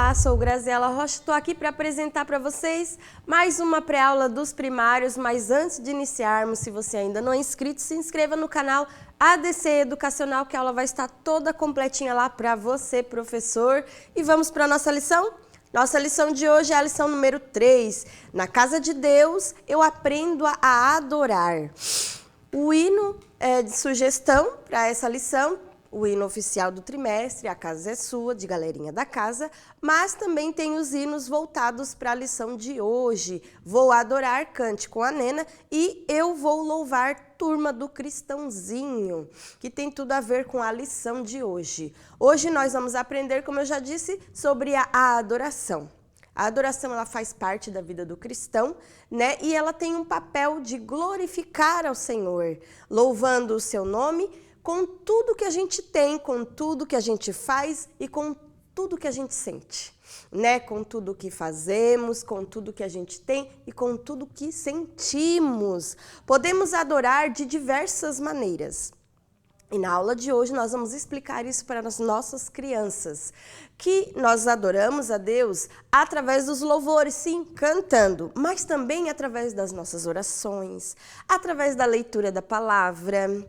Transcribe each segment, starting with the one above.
Olá, sou Graziela Rocha, estou aqui para apresentar para vocês mais uma pré-aula dos primários, mas antes de iniciarmos, se você ainda não é inscrito, se inscreva no canal ADC Educacional, que a aula vai estar toda completinha lá para você, professor. E vamos para a nossa lição? Nossa lição de hoje é a lição número 3. Na casa de Deus, eu aprendo a adorar. O hino de sugestão para essa lição, o hino oficial do trimestre, A Casa é Sua, de Galerinha da Casa, mas também tem os hinos voltados para a lição de hoje. Vou adorar, cante com a Nena, e eu vou louvar, Turma do Cristãozinho, que tem tudo a ver com a lição de hoje. Hoje nós vamos aprender, como eu já disse, sobre a adoração. A adoração, ela faz parte da vida do cristão, né? E ela tem um papel de glorificar ao Senhor, louvando o seu nome, com tudo que a gente tem, com tudo que a gente faz e com tudo que a gente sente, né? Com tudo que fazemos, com tudo que a gente tem e com tudo que sentimos. Podemos adorar de diversas maneiras. E na aula de hoje nós vamos explicar isso para as nossas crianças, que nós adoramos a Deus através dos louvores, sim, cantando, mas também através das nossas orações, através da leitura da palavra,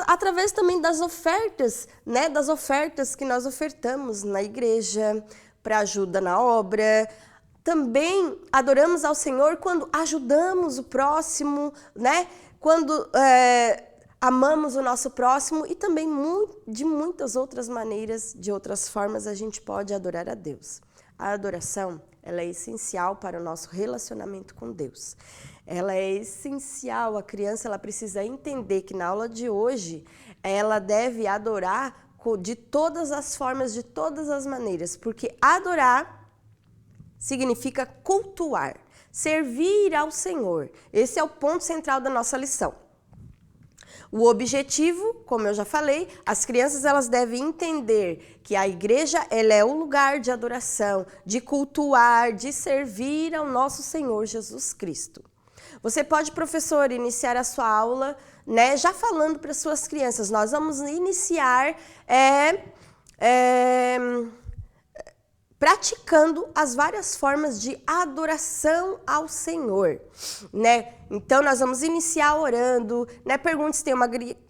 através também das ofertas, né? Das ofertas que nós ofertamos na igreja, para ajuda na obra. Também adoramos ao Senhor quando ajudamos o próximo, né? Quando amamos o nosso próximo e também de muitas outras maneiras, de outras formas, a gente pode adorar a Deus. A adoração, ela é essencial para o nosso relacionamento com Deus. Ela é essencial, a criança ela precisa entender que na aula de hoje ela deve adorar de todas as formas, de todas as maneiras, porque adorar significa cultuar, servir ao Senhor. Esse é o ponto central da nossa lição. O objetivo, como eu já falei, as crianças elas devem entender que a igreja ela é o lugar de adoração, de cultuar, de servir ao nosso Senhor Jesus Cristo. Você pode, professor, iniciar a sua aula, né, já falando para as suas crianças. Nós vamos iniciar praticando as várias formas de adoração ao Senhor, né? Então, nós vamos iniciar orando, né? Pergunte se tem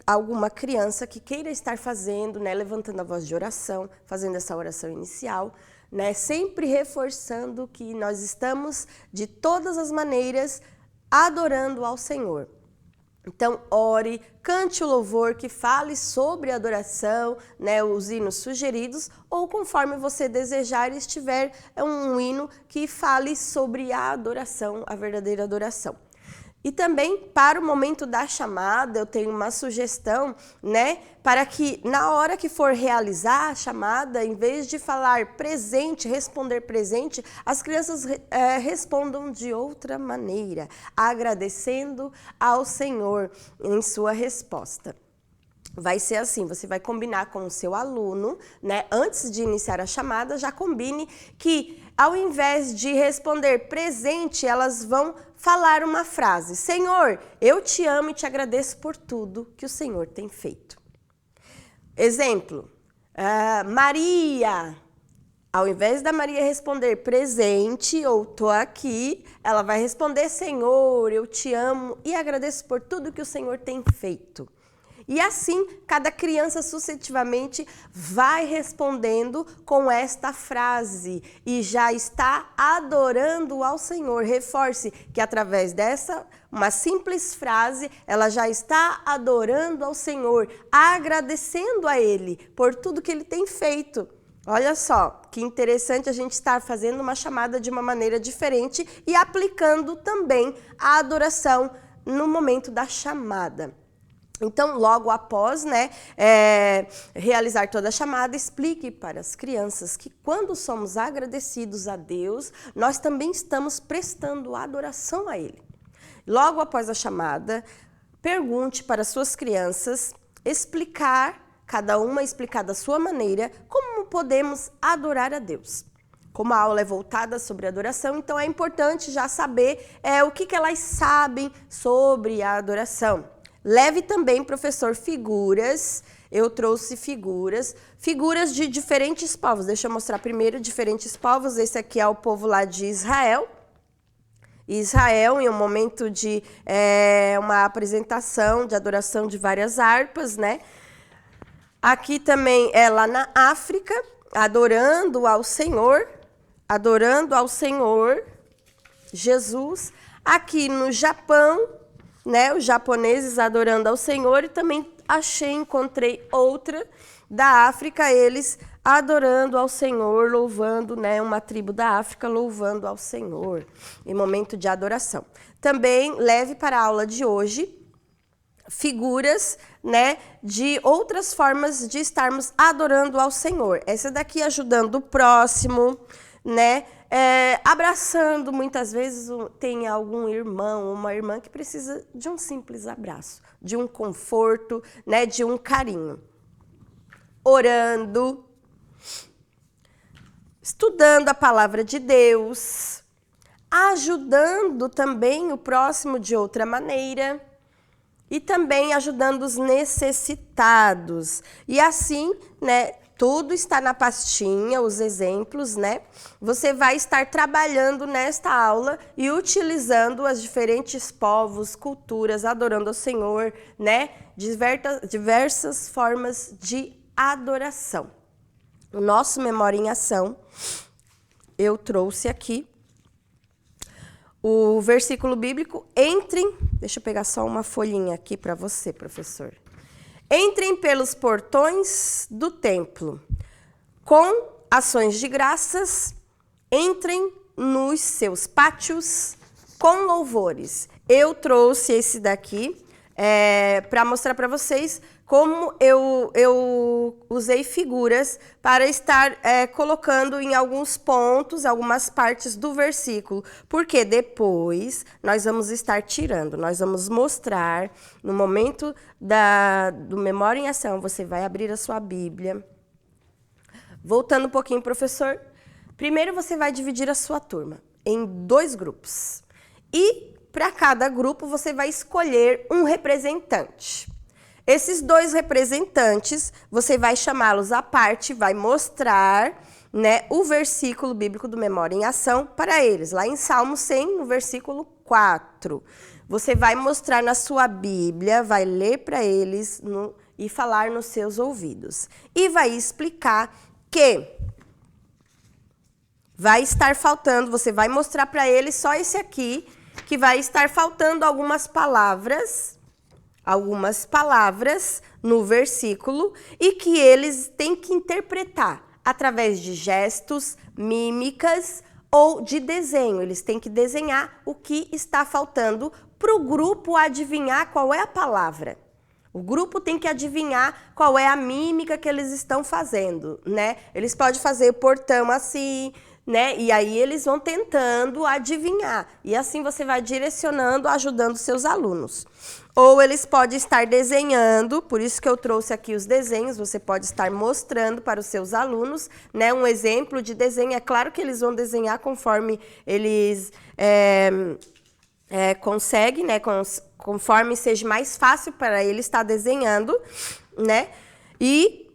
alguma criança que queira estar fazendo, né? Levantando a voz de oração, fazendo essa oração inicial, né? Sempre reforçando que nós estamos, de todas as maneiras, adorando ao Senhor. Então, ore, cante o louvor que fale sobre a adoração, né, os hinos sugeridos, ou conforme você desejar e estiver um hino que fale sobre a adoração, a verdadeira adoração. E também, para o momento da chamada, eu tenho uma sugestão, né, para que na hora que for realizar a chamada, em vez de falar presente, responder presente, as crianças respondam de outra maneira, agradecendo ao Senhor em sua resposta. Vai ser assim, você vai combinar com o seu aluno, né? Antes de iniciar a chamada, já combine que ao invés de responder presente, elas vão falar uma frase. Senhor, eu te amo e te agradeço por tudo que o Senhor tem feito. Exemplo, Maria. Ao invés da Maria responder presente ou tô aqui, ela vai responder Senhor, eu te amo e agradeço por tudo que o Senhor tem feito. E assim, cada criança sucessivamente vai respondendo com esta frase e já está adorando ao Senhor. Reforce que através dessa, uma simples frase, ela já está adorando ao Senhor, agradecendo a Ele por tudo que Ele tem feito. Olha só, que interessante a gente estar fazendo uma chamada de uma maneira diferente e aplicando também a adoração no momento da chamada. Então, logo após, né, realizar toda a chamada, explique para as crianças que quando somos agradecidos a Deus, nós também estamos prestando adoração a Ele. Logo após a chamada, pergunte para as suas crianças cada uma explicar da sua maneira, como podemos adorar a Deus. Como a aula é voltada sobre adoração, então é importante já saber o que elas sabem sobre a adoração. Leve também, professor, figuras. Eu trouxe figuras de diferentes povos. Deixa eu mostrar primeiro diferentes povos. Esse aqui é o povo lá de Israel. Israel, em um momento de uma apresentação de adoração de várias harpas, né? Aqui também é lá na África, adorando ao Senhor Jesus. Aqui no Japão, né? Os japoneses adorando ao Senhor, e também encontrei outra da África, eles adorando ao Senhor, louvando, né, uma tribo da África louvando ao Senhor em momento de adoração. Também leve para a aula de hoje figuras, né, de outras formas de estarmos adorando ao Senhor. Essa daqui ajudando o próximo, né, abraçando. Muitas vezes tem algum irmão, uma irmã que precisa de um simples abraço, de um conforto, né, de um carinho. Orando, estudando a palavra de Deus, ajudando também o próximo de outra maneira e também ajudando os necessitados. E assim, né, tudo está na pastinha, os exemplos, né? Você vai estar trabalhando nesta aula e utilizando as diferentes povos, culturas, adorando ao Senhor, né? Diversas formas de adoração. O nosso Memória em Ação, eu trouxe aqui o versículo bíblico. Entrem, deixa eu pegar só uma folhinha aqui para você, professor. Entrem pelos portões do templo com ações de graças, entrem nos seus pátios com louvores. Eu trouxe esse daqui para mostrar para vocês como eu usei figuras para estar colocando em alguns pontos, algumas partes do versículo, porque depois nós vamos estar tirando, nós vamos mostrar, no momento do Memória em Ação, você vai abrir a sua Bíblia. Voltando um pouquinho, professor, primeiro você vai dividir a sua turma em 2 grupos, e para cada grupo você vai escolher um representante. Esses 2 representantes, você vai chamá-los à parte, vai mostrar, né, o versículo bíblico do Memória em Ação para eles. Lá em Salmo 100, no versículo 4. Você vai mostrar na sua Bíblia, vai ler para eles e falar nos seus ouvidos. E vai explicar que vai estar faltando, você vai mostrar para eles só esse aqui, que vai estar faltando algumas palavras no versículo e que eles têm que interpretar através de gestos, mímicas ou de desenho. Eles têm que desenhar o que está faltando para o grupo adivinhar qual é a palavra. O grupo tem que adivinhar qual é a mímica que eles estão fazendo, né? Eles podem fazer o portão assim, né? E aí eles vão tentando adivinhar. E assim você vai direcionando, ajudando seus alunos. Ou eles podem estar desenhando, por isso que eu trouxe aqui os desenhos, você pode estar mostrando para os seus alunos, né, um exemplo de desenho. É claro que eles vão desenhar conforme eles conseguem, né, conforme seja mais fácil para ele estar desenhando, né? E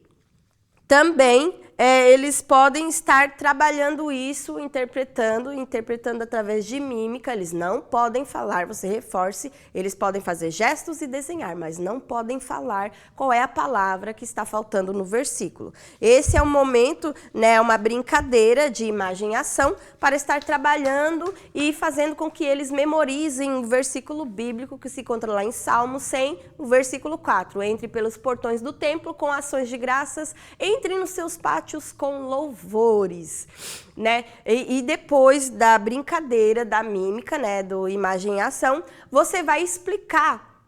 também eles podem estar trabalhando isso, interpretando através de mímica. Eles não podem falar, você reforce, eles podem fazer gestos e desenhar, mas não podem falar qual é a palavra que está faltando no versículo. Esse é um momento, né, uma brincadeira de imagem e ação para estar trabalhando e fazendo com que eles memorizem o versículo bíblico que se encontra lá em Salmo 100, o versículo 4. Entre pelos portões do templo com ações de graças, entre nos seus pátios com louvores, né? E depois da brincadeira, da mímica, né, do imagem e ação, você vai explicar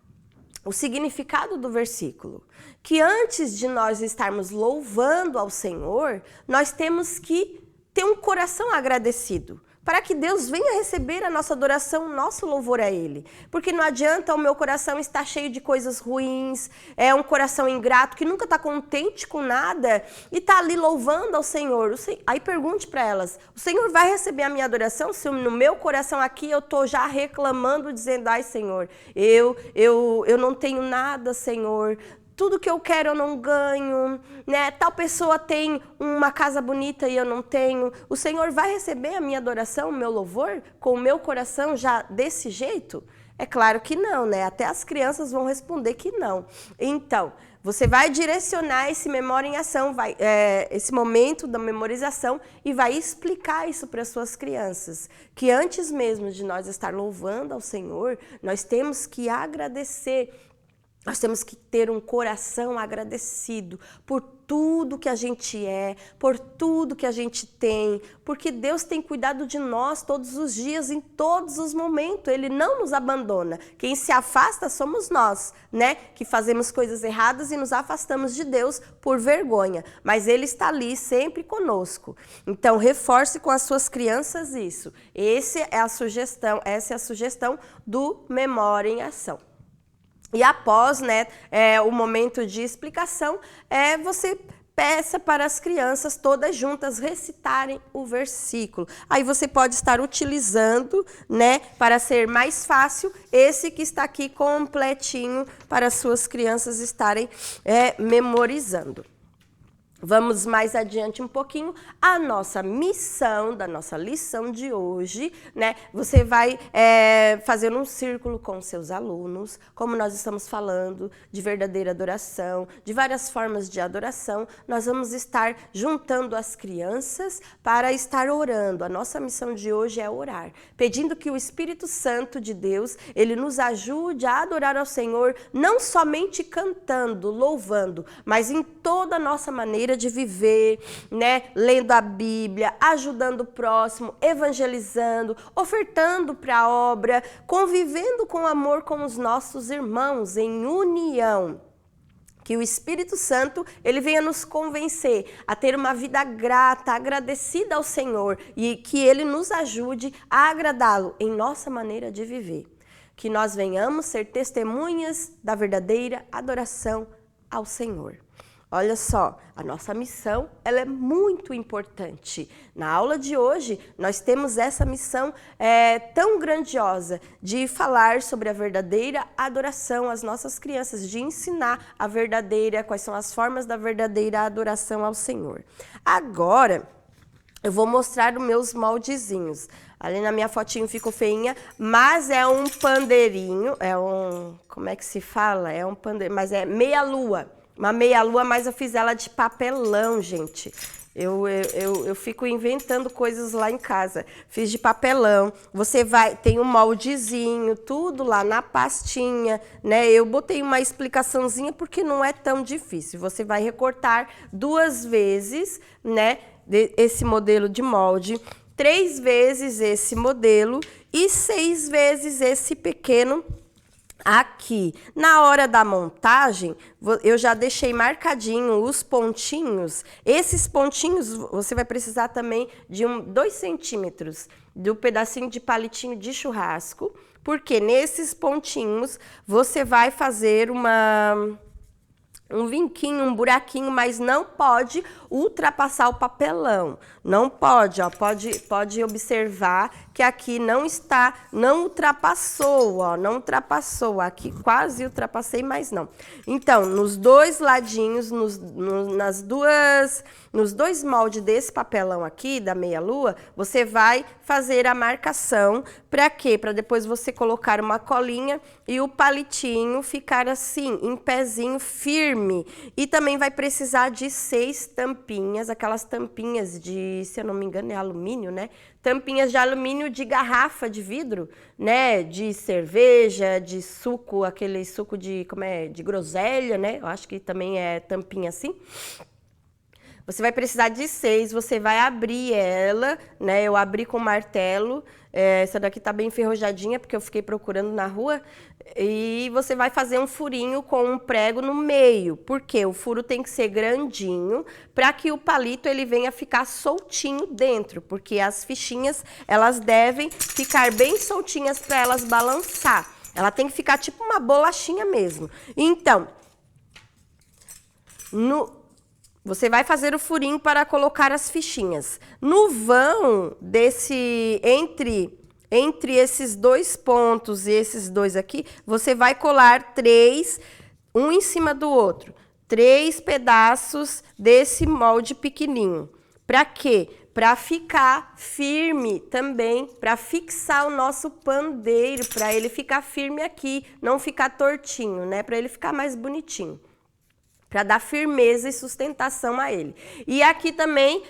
o significado do versículo. Que antes de nós estarmos louvando ao Senhor, nós temos que ter um coração agradecido. para que Deus venha receber a nossa adoração, o nosso louvor a Ele. Porque não adianta o meu coração estar cheio de coisas ruins, é um coração ingrato, que nunca está contente com nada e está ali louvando ao Senhor. Aí pergunte para elas, o Senhor vai receber a minha adoração se no meu coração aqui eu estou já reclamando, dizendo, ai Senhor, eu não tenho nada, Senhor, tudo que eu quero eu não ganho, né? Tal pessoa tem uma casa bonita e eu não tenho. O Senhor vai receber a minha adoração, o meu louvor, com o meu coração já desse jeito? É claro que não, né? Até as crianças vão responder que não. Então, você vai direcionar esse memória em ação, esse momento da memorização e vai explicar isso para as suas crianças. Que antes mesmo de nós estar louvando ao Senhor, nós temos que agradecer. Nós temos que ter um coração agradecido por tudo que a gente é, por tudo que a gente tem, porque Deus tem cuidado de nós todos os dias, em todos os momentos. Ele não nos abandona. Quem se afasta somos nós, né? Que fazemos coisas erradas e nos afastamos de Deus por vergonha. Mas Ele está ali sempre conosco. Então, reforce com as suas crianças isso. Essa é a sugestão do Memória em Ação. E após, né, o momento de explicação, você peça para as crianças todas juntas recitarem o versículo. Aí você pode estar utilizando, né, para ser mais fácil, esse que está aqui completinho para as suas crianças estarem memorizando. Vamos mais adiante um pouquinho, a nossa missão, da nossa lição de hoje, né? Você vai fazer um círculo com seus alunos, como nós estamos falando, de verdadeira adoração, de várias formas de adoração. Nós vamos estar juntando as crianças para estar orando. A nossa missão de hoje é orar, pedindo que o Espírito Santo de Deus, ele nos ajude a adorar ao Senhor, não somente cantando, louvando, mas em toda a nossa maneira de viver, né? Lendo a Bíblia, ajudando o próximo, evangelizando, ofertando para a obra, convivendo com amor com os nossos irmãos em união. Que o Espírito Santo, ele venha nos convencer a ter uma vida grata, agradecida ao Senhor e que ele nos ajude a agradá-lo em nossa maneira de viver. Que nós venhamos ser testemunhas da verdadeira adoração ao Senhor. Olha só, a nossa missão, ela é muito importante. Na aula de hoje, nós temos essa missão tão grandiosa de falar sobre a verdadeira adoração às nossas crianças, de ensinar a verdadeira, quais são as formas da verdadeira adoração ao Senhor. Agora, eu vou mostrar os meus moldezinhos. Ali na minha fotinho ficou feinha, mas é um pandeirinho, como é que se fala? É um pandeirinho, mas é meia-lua. Uma meia-lua, mas eu fiz ela de papelão, gente. Eu fico inventando coisas lá em casa. Fiz de papelão. Você tem um moldezinho, tudo lá na pastinha, né? Eu botei uma explicaçãozinha porque não é tão difícil. Você vai recortar 2 vezes, né? Esse modelo de molde, 3 vezes esse modelo e 6 vezes esse pequeno aqui. Na hora da montagem, eu já deixei marcadinho os pontinhos. Esses pontinhos, você vai precisar também de 2 centímetros do pedacinho de palitinho de churrasco, porque nesses pontinhos você vai fazer um vinquinho, um buraquinho, mas não pode ultrapassar o papelão. Não pode, ó, pode observar que aqui não ultrapassou, ó, não ultrapassou. Aqui quase ultrapassei, mas não. Então, nos 2 ladinhos, nos 2 moldes desse papelão aqui, da meia-lua, você vai fazer a marcação. Para quê? Para depois você colocar uma colinha e o palitinho ficar assim, em pezinho firme. E também vai precisar de 6 tampinhas, aquelas tampinhas de, se eu não me engano, é alumínio, né? Tampinhas de alumínio de garrafa de vidro, né? De cerveja, de suco, aquele suco de, de groselha, né? Eu acho que também é tampinha assim. Você vai precisar de 6, você vai abrir ela, né? Eu abri com martelo, essa daqui tá bem enferrujadinha, porque eu fiquei procurando na rua. E você vai fazer um furinho com um prego no meio, porque o furo tem que ser grandinho, para que o palito ele venha ficar soltinho dentro, porque as fichinhas, elas devem ficar bem soltinhas para elas balançar. Ela tem que ficar tipo uma bolachinha mesmo. Então, você vai fazer o furinho para colocar as fichinhas. No vão entre esses 2 pontos e esses 2 aqui, você vai colar 3, um em cima do outro. 3 pedaços desse molde pequenininho. Para quê? Para ficar firme também, para fixar o nosso pandeiro, para ele ficar firme aqui, não ficar tortinho, né? Para ele ficar mais bonitinho. Para dar firmeza e sustentação a ele. E aqui também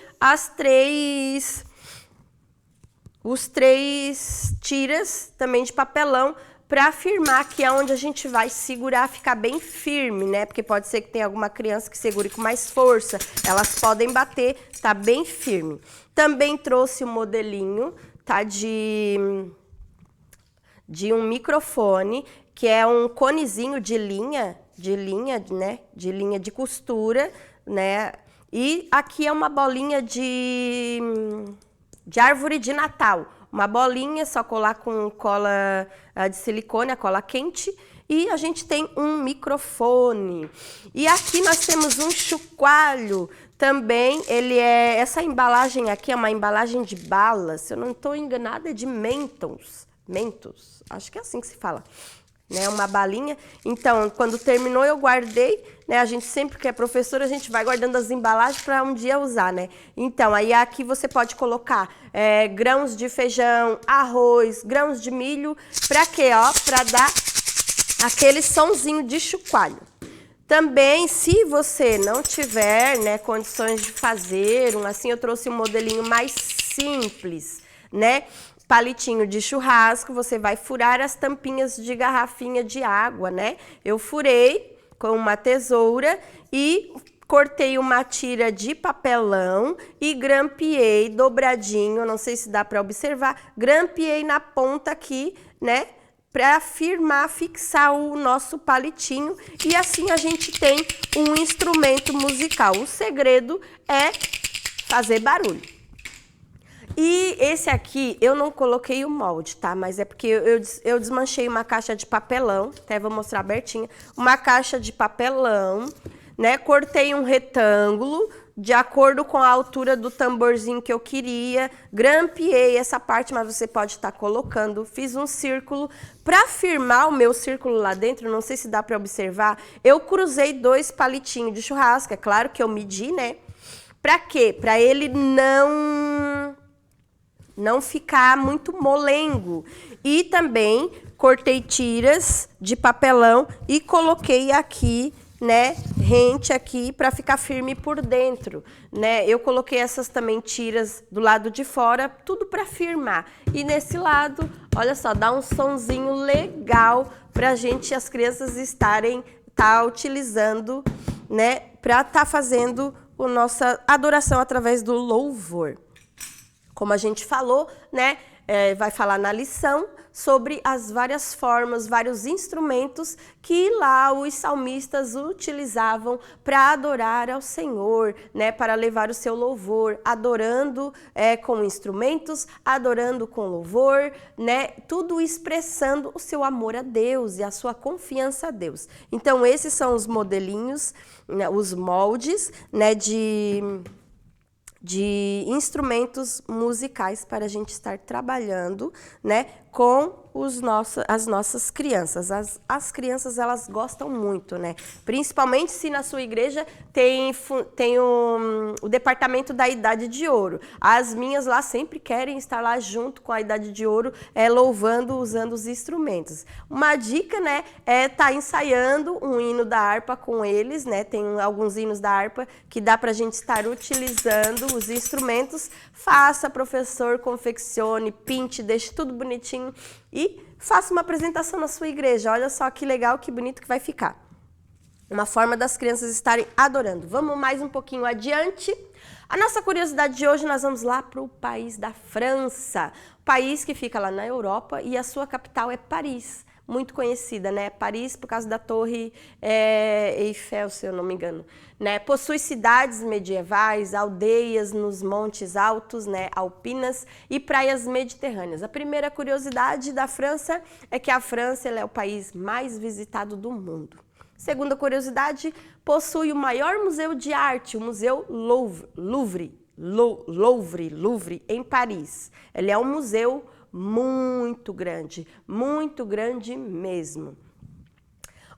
os 3 tiras também de papelão para firmar, que é onde a gente vai segurar, ficar bem firme, né? Porque pode ser que tenha alguma criança que segure com mais força, elas podem bater, tá bem firme. Também trouxe o modelinho, tá? De um microfone, que é um conezinho de linha, né? De linha de costura, né? E aqui é uma bolinha de árvore de Natal. Uma bolinha, só colar com cola de silicone, a cola quente. E a gente tem um microfone. E aqui nós temos um chocalho também. Essa embalagem aqui é uma embalagem de balas. Se eu não estou enganada, é de Mentos. Mentos, acho que é assim que se fala. Né, uma balinha. Então, quando terminou, eu guardei, né? A gente sempre que é professora, a gente vai guardando as embalagens para um dia usar, né? Então, aí aqui você pode colocar grãos de feijão, arroz, grãos de milho. Para quê? Ó, para dar aquele sonzinho de chocalho. Também, se você não tiver, né, condições de fazer assim, eu trouxe um modelinho mais simples, né? Palitinho de churrasco, você vai furar as tampinhas de garrafinha de água, né? Eu furei com uma tesoura e cortei uma tira de papelão e grampeei dobradinho, não sei se dá para observar, grampeei na ponta aqui, né? Para firmar, fixar o nosso palitinho e assim a gente tem um instrumento musical. O segredo é fazer barulho. E esse aqui, eu não coloquei o molde, tá? Mas é porque eu desmanchei uma caixa de papelão, até vou mostrar abertinha. Uma caixa de papelão, né? Cortei um retângulo de acordo com a altura do tamborzinho que eu queria. Grampeei essa parte, mas você pode estar colocando. Fiz um círculo. Para firmar o meu círculo lá dentro, não sei se dá para observar, eu cruzei 2 palitinhos de churrasco. É claro que eu medi, né? Para quê? Para ele não ficar muito molengo. E também cortei tiras de papelão e coloquei aqui, né, rente aqui para ficar firme por dentro, né? Eu coloquei essas também tiras do lado de fora, tudo para firmar. E nesse lado, olha só, dá um sonzinho legal para as crianças utilizando, né, para estar fazendo a nossa adoração através do louvor. Como a gente falou, né, vai falar na lição sobre as várias formas, vários instrumentos que lá os salmistas utilizavam para adorar ao Senhor, né, para levar o seu louvor, adorando com instrumentos, adorando com louvor, né, tudo expressando o seu amor a Deus e a sua confiança a Deus. Então, esses são os modelinhos, né, os moldes, né, de instrumentos musicais para a gente estar trabalhando, né, com as nossas crianças. As crianças, elas gostam muito, né? Principalmente se na sua igreja tem o departamento da Idade de Ouro. As minhas lá sempre querem estar lá junto com a Idade de Ouro, louvando, usando os instrumentos. Uma dica, né, é estar ensaiando um hino da harpa com eles, né? Tem alguns hinos da harpa que dá para a gente estar utilizando os instrumentos. Faça, professor, confeccione, pinte, deixe tudo bonitinho e faça uma apresentação na sua igreja. Olha só que legal, que bonito que vai ficar. Uma forma das crianças estarem adorando. Vamos mais um pouquinho adiante. A nossa curiosidade de hoje, nós vamos lá para o país da França. País que fica lá na Europa e a sua capital é Paris. Muito conhecida, né? Paris por causa da Torre Eiffel, se eu não me engano. Né? Possui cidades medievais, aldeias nos montes altos, né? Alpinas e praias mediterrâneas. A primeira curiosidade da França é que a França ela é o país mais visitado do mundo. Segunda curiosidade, possui o maior museu de arte, o Museu Louvre, em Paris. Ele é um museu muito grande mesmo.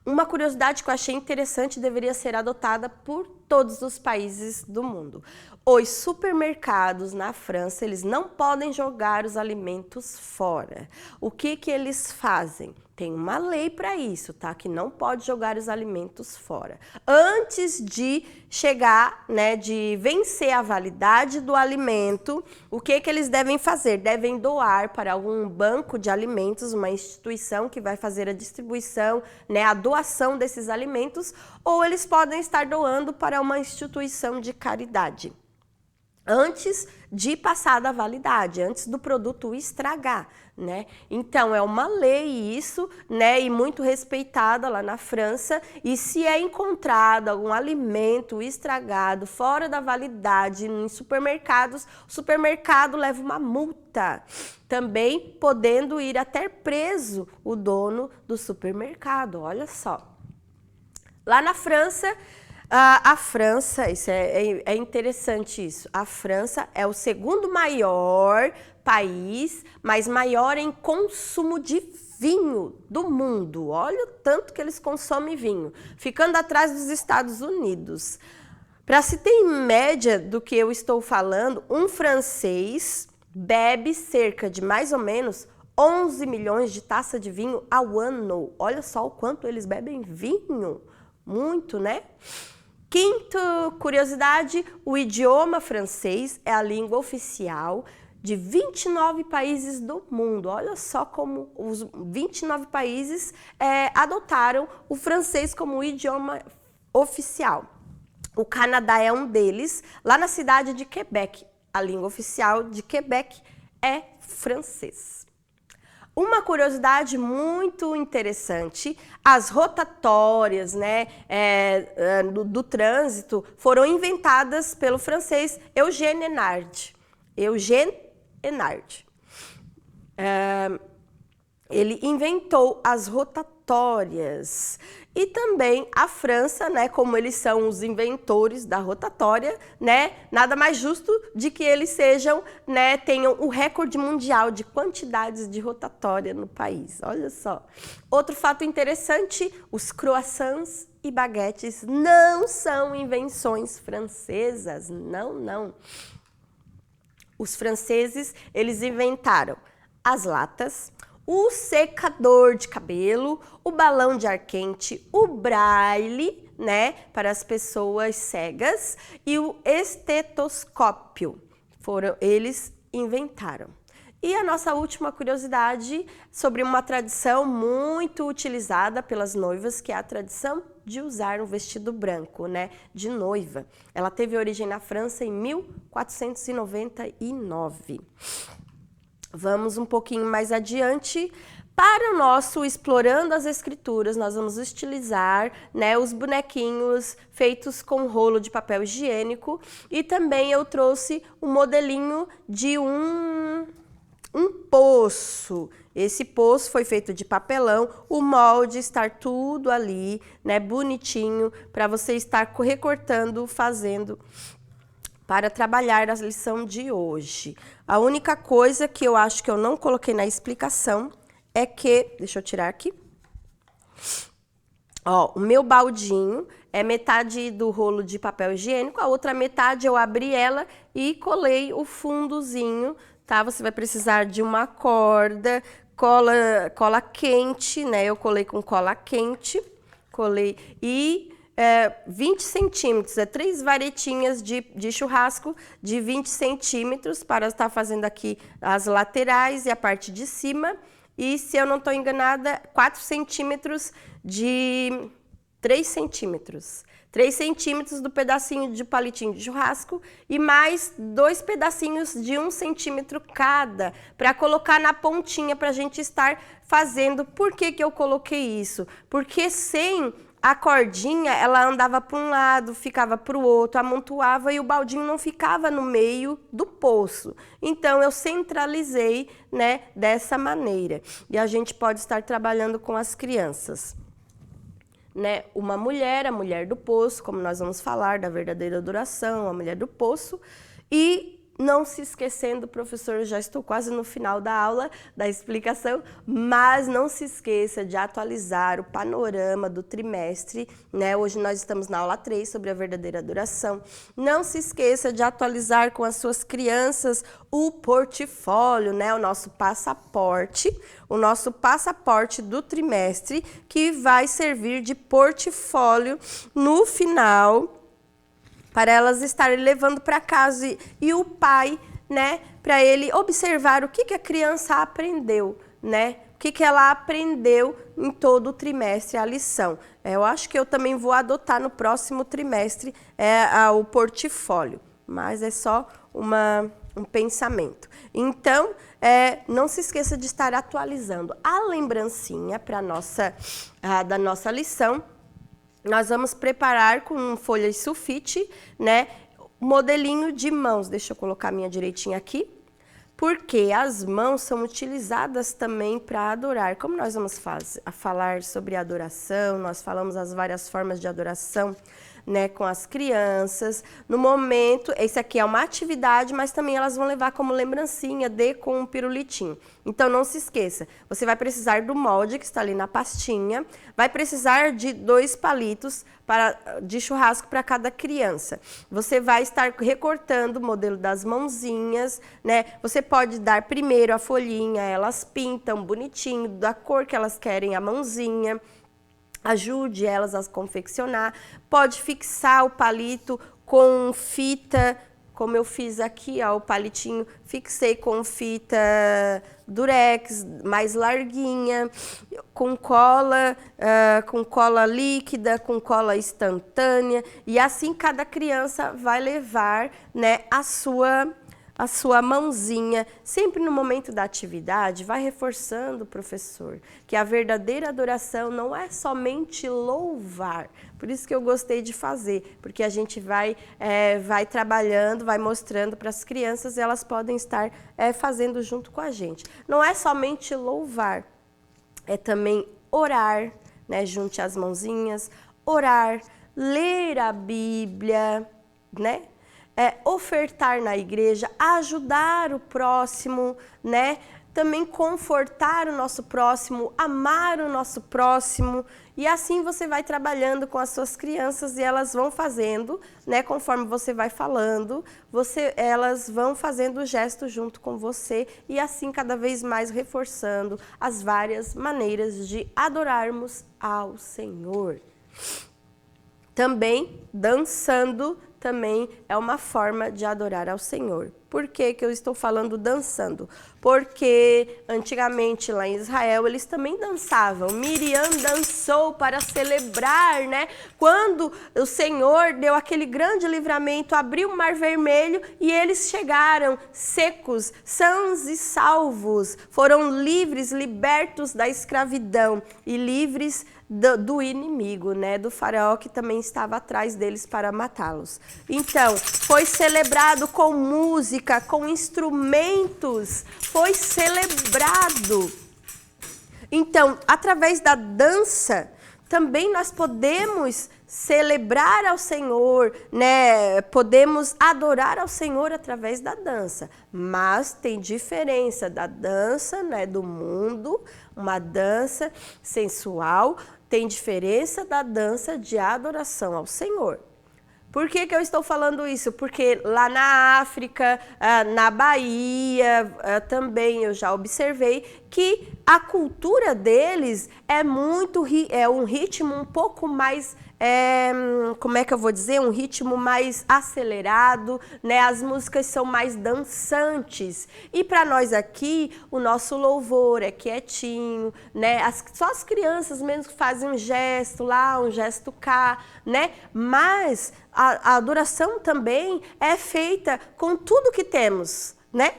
Uma curiosidade que eu achei interessante deveria ser adotada por todos os países do mundo. Os supermercados na França, eles não podem jogar os alimentos fora. O que eles fazem? Tem uma lei para isso, tá? Que não pode jogar os alimentos fora. Antes de chegar, né, de vencer a validade do alimento, o que eles devem fazer? Devem doar para algum banco de alimentos, uma instituição que vai fazer a distribuição, né, a doação desses alimentos, ou eles podem estar doando para uma instituição de caridade. Antes de passar da validade, antes do produto estragar, né? Então, é uma lei isso, né? E muito respeitada lá na França. E se é encontrado algum alimento estragado fora da validade em supermercados, o supermercado leva uma multa. Também podendo ir até preso o dono do supermercado, olha só. Lá na França... A França, isso é interessante isso, a França é o segundo maior país, mas maior em consumo de vinho do mundo. Olha o tanto que eles consomem vinho, ficando atrás dos Estados Unidos. Para se ter média do que eu estou falando, um francês bebe cerca de mais ou menos 11 milhões de taças de vinho ao ano. Olha só o quanto eles bebem vinho, muito, né? Quinta curiosidade, o idioma francês é a língua oficial de 29 países do mundo. Olha só como os 29 países adotaram o francês como idioma oficial. O Canadá é um deles, lá na cidade de Quebec. A língua oficial de Quebec é francês. Uma curiosidade muito interessante, as rotatórias, né, do trânsito foram inventadas pelo francês Eugène Renard. Ele inventou as rotatórias. E também a França, né, como eles são os inventores da rotatória, né, nada mais justo de que eles sejam, né, tenham o recorde mundial de quantidades de rotatória no país. Olha só. Outro fato interessante, os croissants e baguetes não são invenções francesas, não. Os franceses, eles inventaram as latas, o secador de cabelo, o balão de ar quente, o braille, né, para as pessoas cegas e o estetoscópio. Eles inventaram. E a nossa última curiosidade sobre uma tradição muito utilizada pelas noivas, que é a tradição de usar um vestido branco, né, de noiva. Ela teve origem na França em 1499. Vamos um pouquinho mais adiante. Para o nosso Explorando as Escrituras, nós vamos utilizar, né, os bonequinhos feitos com rolo de papel higiênico e também eu trouxe um modelinho de um poço. Esse poço foi feito de papelão, o molde está tudo ali, né, bonitinho, para você estar recortando, fazendo para trabalhar a lição de hoje. A única coisa que eu acho que eu não coloquei na explicação é que, deixa eu tirar aqui, ó, o meu baldinho é metade do rolo de papel higiênico, a outra metade eu abri ela e colei o fundozinho, tá? Você vai precisar de uma corda, cola quente, né? Eu colei com cola quente, colei e 20 centímetros, 3 varetinhas de churrasco de 20 centímetros para estar fazendo aqui as laterais e a parte de cima. E, se eu não estou enganada, 4 centímetros de 3 centímetros. 3 centímetros do pedacinho de palitinho de churrasco e mais 2 pedacinhos de 1 centímetro cada, para colocar na pontinha para a gente estar fazendo. Por que que eu coloquei isso? Porque sem a cordinha, ela andava para um lado, ficava para o outro, amontoava e o baldinho não ficava no meio do poço. Então, eu centralizei, né, dessa maneira. E a gente pode estar trabalhando com as crianças. Né, uma mulher, a mulher do poço, como nós vamos falar da verdadeira adoração, a mulher do poço, e não se esquecendo, professor, já estou quase no final da aula, da explicação, mas não se esqueça de atualizar o panorama do trimestre, né? Hoje nós estamos na aula 3 sobre a verdadeira adoração. Não se esqueça de atualizar com as suas crianças o portfólio, né? O nosso passaporte do trimestre, que vai servir de portfólio no final, para elas estarem levando para casa e o pai, né, para ele observar o que a criança aprendeu, né, o que ela aprendeu em todo o trimestre, a lição. Eu acho que eu também vou adotar no próximo trimestre o portfólio, mas é só um pensamento. Então, não se esqueça de estar atualizando a lembrancinha da nossa lição. Nós vamos preparar com folha de sulfite, né, modelinho de mãos. Deixa eu colocar a minha direitinha aqui. Porque as mãos são utilizadas também para adorar. Como nós vamos falar sobre adoração, nós falamos as várias formas de adoração, né, com as crianças. No momento, esse aqui é uma atividade, mas também elas vão levar como lembrancinha com um pirulitinho. Então, não se esqueça, você vai precisar do molde que está ali na pastinha, vai precisar de 2 palitos de churrasco para cada criança. Você vai estar recortando o modelo das mãozinhas, né? Você pode dar primeiro a folhinha, elas pintam bonitinho, da cor que elas querem a mãozinha. Ajude elas a confeccionar. Pode fixar o palito com fita, como eu fiz aqui, ó, o palitinho, fixei com fita durex, mais larguinha, com cola líquida, com cola instantânea, e assim cada criança vai levar, né, a sua mãozinha. Sempre no momento da atividade, vai reforçando, professor, que a verdadeira adoração não é somente louvar. Por isso que eu gostei de fazer, porque a gente vai trabalhando, vai mostrando para as crianças e elas podem estar fazendo junto com a gente. Não é somente louvar, é também orar, né? Junte as mãozinhas, orar, ler a Bíblia, né? Ofertar na igreja, ajudar o próximo, né? Também confortar o nosso próximo, amar o nosso próximo. E assim você vai trabalhando com as suas crianças e elas vão fazendo, né? Conforme você vai falando, elas vão fazendo o gesto junto com você e assim cada vez mais reforçando as várias maneiras de adorarmos ao Senhor. Também dançando também é uma forma de adorar ao Senhor. Por que que eu estou falando dançando? Porque antigamente lá em Israel eles também dançavam. Miriam dançou para celebrar, né? Quando o Senhor deu aquele grande livramento, abriu o Mar Vermelho e eles chegaram secos, sãos e salvos. Foram livres, libertos da escravidão e livres do inimigo, né? Do faraó que também estava atrás deles para matá-los. Então, foi celebrado com música, com instrumentos, foi celebrado. Então, através da dança, também nós podemos celebrar ao Senhor, né? Podemos adorar ao Senhor através da dança. Mas tem diferença da dança, né, do mundo, uma dança sensual, tem diferença da dança de adoração ao Senhor. Por que que eu estou falando isso? Porque lá na África, na Bahia, também eu já observei que a cultura deles é um ritmo um pouco mais, como é que eu vou dizer? Um ritmo mais acelerado, né? As músicas são mais dançantes. E para nós aqui, o nosso louvor é quietinho, né? Só as crianças mesmo que fazem um gesto lá, um gesto cá, né? Mas a adoração também é feita com tudo que temos, né?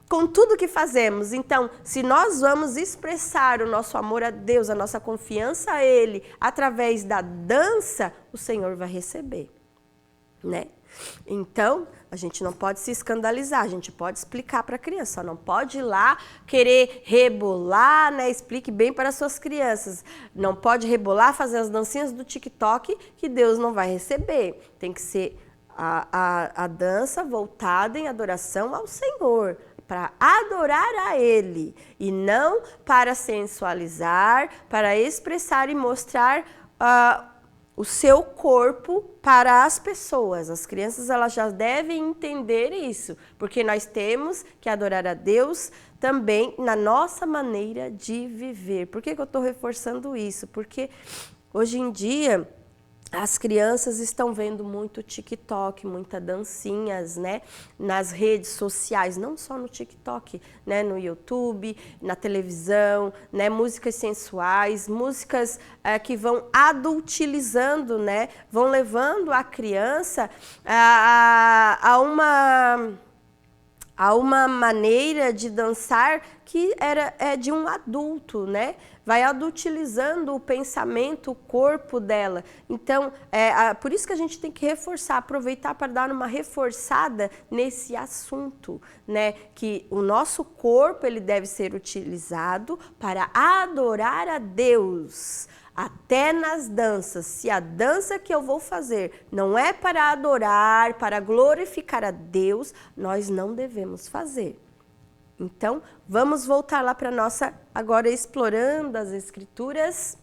Com tudo que fazemos. Então, se nós vamos expressar o nosso amor a Deus, a nossa confiança a Ele, através da dança, o Senhor vai receber, né? Então, a gente não pode se escandalizar, a gente pode explicar para a criança, não pode ir lá querer rebolar, né? Explique bem para as suas crianças. Não pode rebolar, fazer as dancinhas do TikTok, que Deus não vai receber. Tem que ser a dança voltada em adoração ao Senhor, para adorar a Ele, e não para sensualizar, para expressar e mostrar o seu corpo para as pessoas. As crianças, elas já devem entender isso, porque nós temos que adorar a Deus também na nossa maneira de viver. Por que eu estou reforçando isso? Porque hoje em dia as crianças estão vendo muito TikTok, muitas dancinhas, né, nas redes sociais, não só no TikTok, né, no YouTube, na televisão, né, músicas sensuais, músicas que vão adultilizando, né, vão levando a criança a uma maneira de dançar que é de um adulto, né? Vai adultilizando o pensamento, o corpo dela. Então, por isso que a gente tem que reforçar, aproveitar para dar uma reforçada nesse assunto, né? Que o nosso corpo, ele deve ser utilizado para adorar a Deus. Até nas danças, se a dança que eu vou fazer não é para adorar, para glorificar a Deus, nós não devemos fazer. Então, vamos voltar lá para nossa, agora explorando as Escrituras.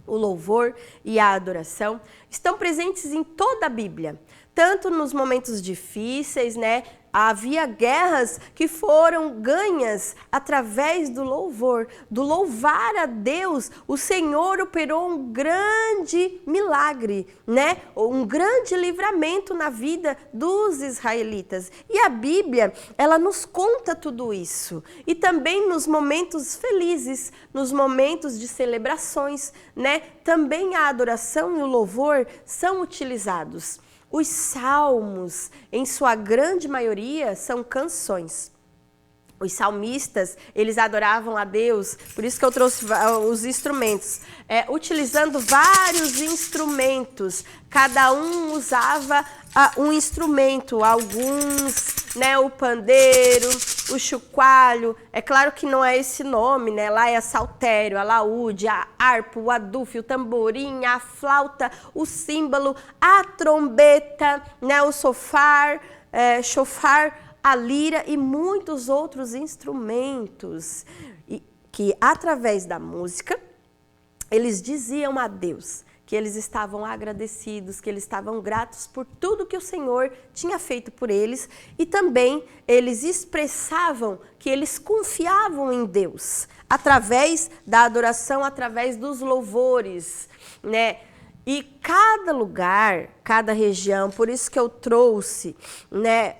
O louvor e a adoração estão presentes em toda a Bíblia, tanto nos momentos difíceis, né? Havia guerras que foram ganhas através do louvor, do louvar a Deus. O Senhor operou um grande milagre, né? Um grande livramento na vida dos israelitas. E a Bíblia, ela nos conta tudo isso. E também nos momentos felizes, nos momentos de celebrações, né? Também a adoração e o louvor são utilizados. Os salmos, em sua grande maioria, são canções. Os salmistas, eles adoravam a Deus, por isso que eu trouxe os instrumentos, utilizando vários instrumentos. Cada um usava um instrumento, alguns, né, o pandeiro, o chocalho. É claro que não é esse nome, né? Lá é saltério, a laúde, a harpa, o adufo, o tamborim, a flauta, o símbolo, a trombeta, né, o chofar, a lira e muitos outros instrumentos que, através da música, eles diziam a Deus que eles estavam agradecidos, que eles estavam gratos por tudo que o Senhor tinha feito por eles, e também eles expressavam que eles confiavam em Deus, através da adoração, através dos louvores, né? E cada lugar, cada região, por isso que eu trouxe, né,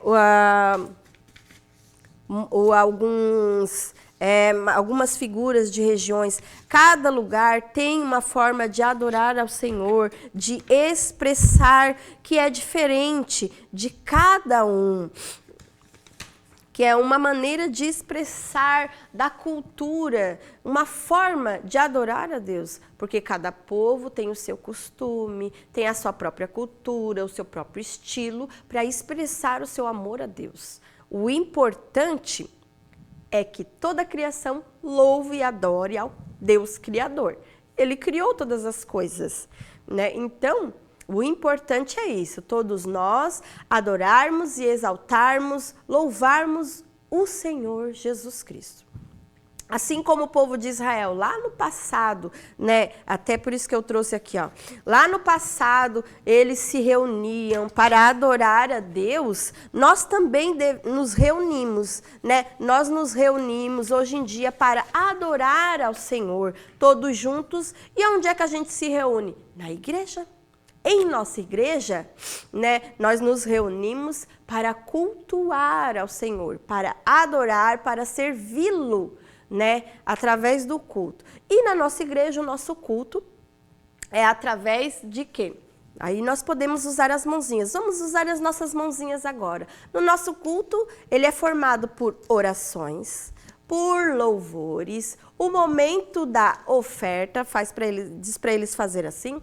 algumas figuras de regiões. Cada lugar tem uma forma de adorar ao Senhor, de expressar, que é diferente de cada um, que é uma maneira de expressar da cultura, uma forma de adorar a Deus, porque cada povo tem o seu costume, tem a sua própria cultura, o seu próprio estilo para expressar o seu amor a Deus. O importante é que toda a criação louve e adore ao Deus Criador. Ele criou todas as coisas, né? Então, o importante é isso, todos nós adorarmos e exaltarmos, louvarmos o Senhor Jesus Cristo. Assim como o povo de Israel, lá no passado, né? Até por isso que eu trouxe aqui, ó. Lá no passado, eles se reuniam para adorar a Deus. Nós também nos reunimos, né? Nós nos reunimos hoje em dia para adorar ao Senhor, todos juntos. E onde é que a gente se reúne? Na igreja. Em nossa igreja, né, nós nos reunimos para cultuar ao Senhor, para adorar, para servi-lo, né, através do culto. E na nossa igreja, o nosso culto é através de quê? Aí nós podemos usar as mãozinhas. Vamos usar as nossas mãozinhas agora. No nosso culto, ele é formado por orações, por louvores, o momento da oferta, diz para eles fazer assim,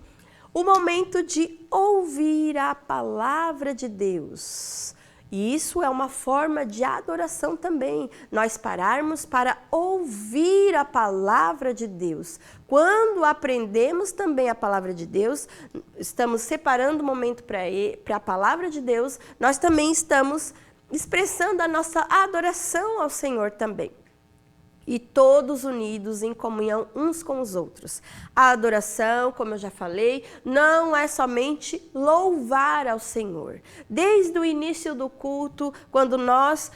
o momento de ouvir a palavra de Deus. E isso é uma forma de adoração também. Nós pararmos para ouvir a palavra de Deus. Quando aprendemos também a palavra de Deus, estamos separando o momento para a palavra de Deus, nós também estamos expressando a nossa adoração ao Senhor também. E todos unidos em comunhão uns com os outros. A adoração, como eu já falei, não é somente louvar ao Senhor. Desde o início do culto, quando nós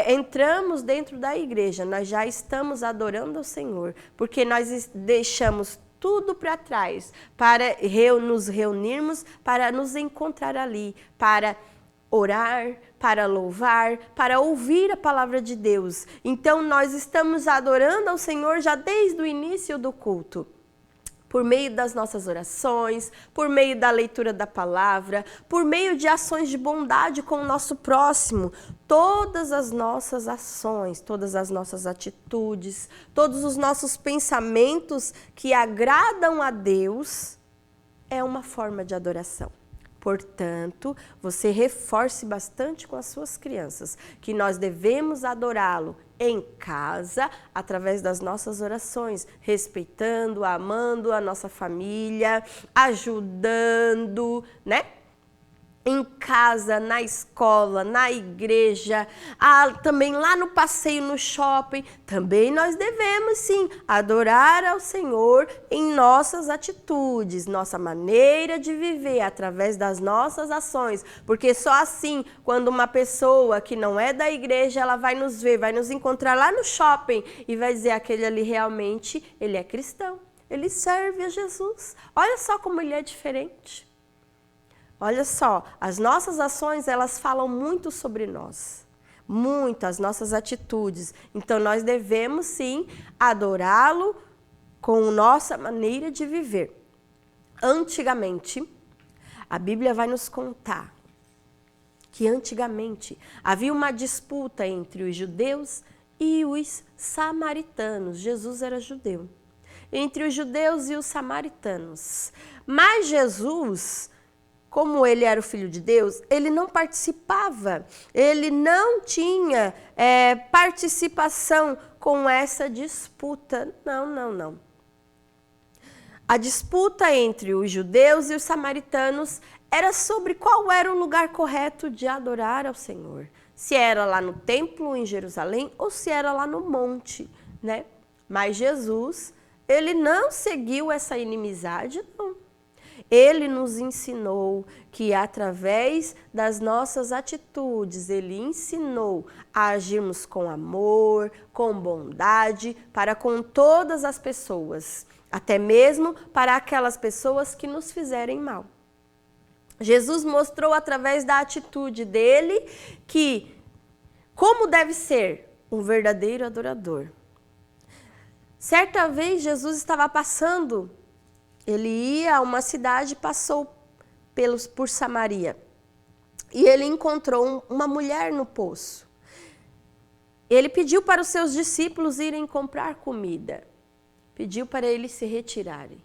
entramos dentro da igreja, nós já estamos adorando ao Senhor, porque nós deixamos tudo para trás para nos reunirmos, para nos encontrar ali, para orar, para louvar, para ouvir a palavra de Deus. Então, nós estamos adorando ao Senhor já desde o início do culto. Por meio das nossas orações, por meio da leitura da palavra, por meio de ações de bondade com o nosso próximo. Todas as nossas ações, todas as nossas atitudes, todos os nossos pensamentos que agradam a Deus é uma forma de adoração. Portanto, você reforce bastante com as suas crianças que nós devemos adorá-lo em casa, através das nossas orações, respeitando, amando a nossa família, ajudando, né? Em casa, na escola, na igreja, também lá no passeio no shopping, também nós devemos sim adorar ao Senhor em nossas atitudes, nossa maneira de viver, através das nossas ações, porque só assim, quando uma pessoa que não é da igreja, ela vai nos ver, vai nos encontrar lá no shopping e vai dizer, aquele ali realmente, ele é cristão, ele serve a Jesus, olha só como ele é diferente. Olha só, as nossas ações, elas falam muito sobre nós, muito, as nossas atitudes. Então, nós devemos, sim, adorá-lo com nossa maneira de viver. Antigamente, a Bíblia vai nos contar que antigamente havia uma disputa entre os judeus e os samaritanos. Jesus era judeu. Entre os judeus e os samaritanos. Mas Jesus, como ele era o Filho de Deus, ele não participava, ele não tinha participação com essa disputa. Não. A disputa entre os judeus e os samaritanos era sobre qual era o lugar correto de adorar ao Senhor. Se era lá no templo, em Jerusalém, ou se era lá no monte, né? Mas Jesus, ele não seguiu essa inimizade, não. Ele nos ensinou que através das nossas atitudes, ele ensinou a agirmos com amor, com bondade, para com todas as pessoas, até mesmo para aquelas pessoas que nos fizerem mal. Jesus mostrou através da atitude dele que como deve ser um verdadeiro adorador. Certa vez Jesus estava passando, ele ia a uma cidade e passou por Samaria. E ele encontrou uma mulher no poço. Ele pediu para os seus discípulos irem comprar comida. Pediu para eles se retirarem.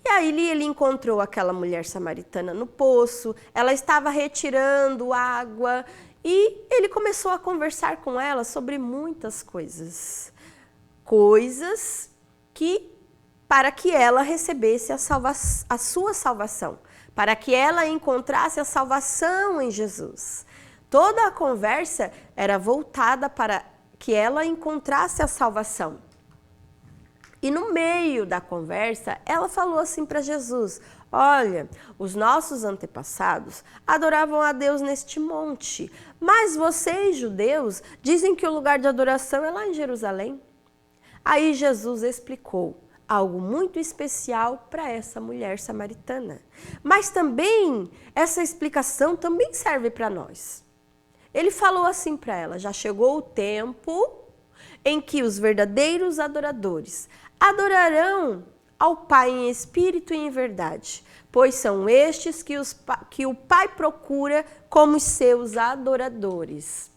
E aí ele encontrou aquela mulher samaritana no poço. Ela estava retirando água. E ele começou a conversar com ela sobre muitas coisas. Coisas para que ela recebesse a sua salvação, para que ela encontrasse a salvação em Jesus. Toda a conversa era voltada para que ela encontrasse a salvação. E no meio da conversa, ela falou assim para Jesus: olha, os nossos antepassados adoravam a Deus neste monte, mas vocês, judeus, dizem que o lugar de adoração é lá em Jerusalém. Aí Jesus explicou algo muito especial para essa mulher samaritana. Mas também, essa explicação também serve para nós. Ele falou assim para ela: já chegou o tempo em que os verdadeiros adoradores adorarão ao Pai em espírito e em verdade, pois são estes que o Pai procura como os seus adoradores.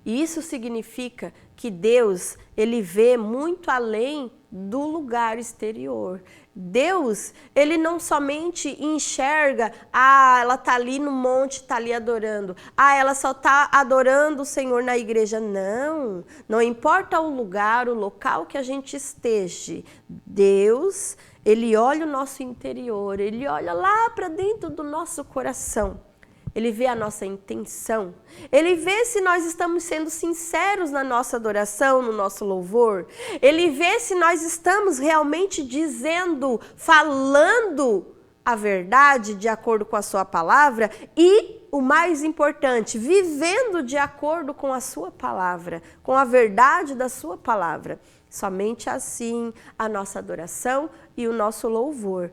E isso significa que Deus, ele vê muito além do lugar exterior. Deus, ele não somente enxerga, ela está ali no monte, está ali adorando. Ela só está adorando o Senhor na igreja. Não, não importa o lugar, o local que a gente esteja. Deus, ele olha o nosso interior, ele olha lá para dentro do nosso coração. Ele vê a nossa intenção. Ele vê se nós estamos sendo sinceros na nossa adoração, no nosso louvor. Ele vê se nós estamos realmente dizendo, falando a verdade de acordo com a sua palavra e, o mais importante, vivendo de acordo com a sua palavra, com a verdade da sua palavra. Somente assim a nossa adoração e o nosso louvor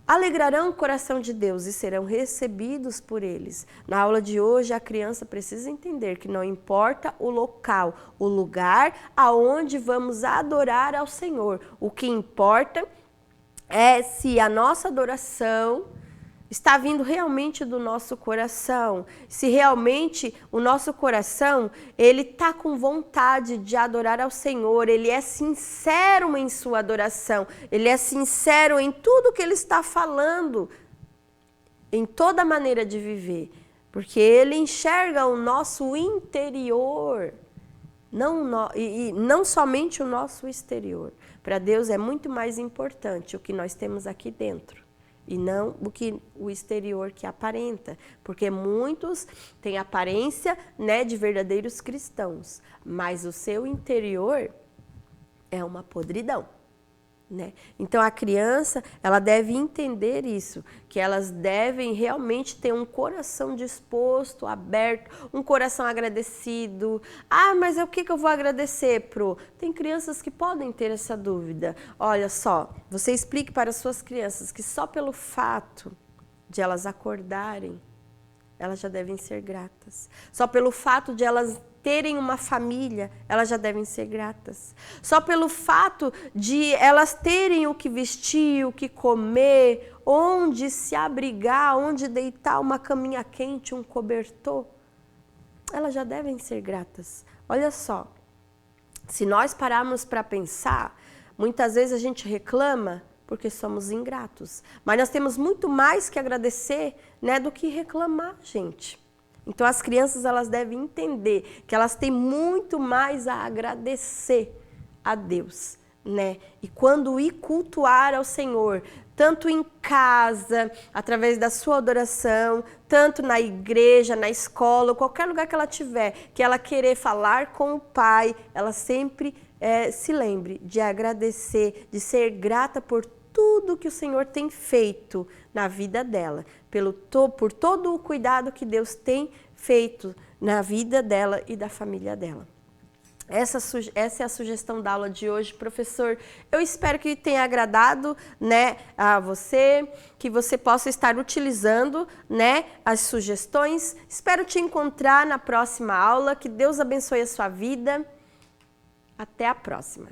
alegrarão o coração de Deus e serão recebidos por eles. Na aula de hoje, a criança precisa entender que não importa o local, o lugar aonde vamos adorar ao Senhor. O que importa é se a nossa adoração está vindo realmente do nosso coração. Se realmente o nosso coração, ele está com vontade de adorar ao Senhor, ele é sincero em sua adoração, ele é sincero em tudo que ele está falando, em toda maneira de viver, porque ele enxerga o nosso interior, não somente o nosso exterior. Para Deus é muito mais importante o que nós temos aqui dentro. E não o exterior que aparenta, porque muitos têm aparência, né, de verdadeiros cristãos, mas o seu interior é uma podridão, né? Então a criança, ela deve entender isso, que elas devem realmente ter um coração disposto, aberto, um coração agradecido. Mas o que eu vou agradecer, Pro? Tem crianças que podem ter essa dúvida. Olha só, você explique para as suas crianças que só pelo fato de elas acordarem, elas já devem ser gratas. Só pelo fato de elas terem uma família, elas já devem ser gratas. Só pelo fato de elas terem o que vestir, o que comer, onde se abrigar, onde deitar uma caminha quente, um cobertor, elas já devem ser gratas. Olha só, se nós pararmos para pensar, muitas vezes a gente reclama porque somos ingratos. Mas nós temos muito mais que agradecer, né, do que reclamar, gente. Então as crianças, elas devem entender que elas têm muito mais a agradecer a Deus, né? E quando ir cultuar ao Senhor, tanto em casa, através da sua adoração, tanto na igreja, na escola, qualquer lugar que ela tiver, que ela querer falar com o Pai, ela sempre se lembre de agradecer, de ser grata por tudo que o Senhor tem feito na vida dela, por todo o cuidado que Deus tem feito na vida dela e da família dela. Essa é a sugestão da aula de hoje, professor. Eu espero que tenha agradado, né, a você, que você possa estar utilizando, né, as sugestões. Espero te encontrar na próxima aula. Que Deus abençoe a sua vida. Até a próxima.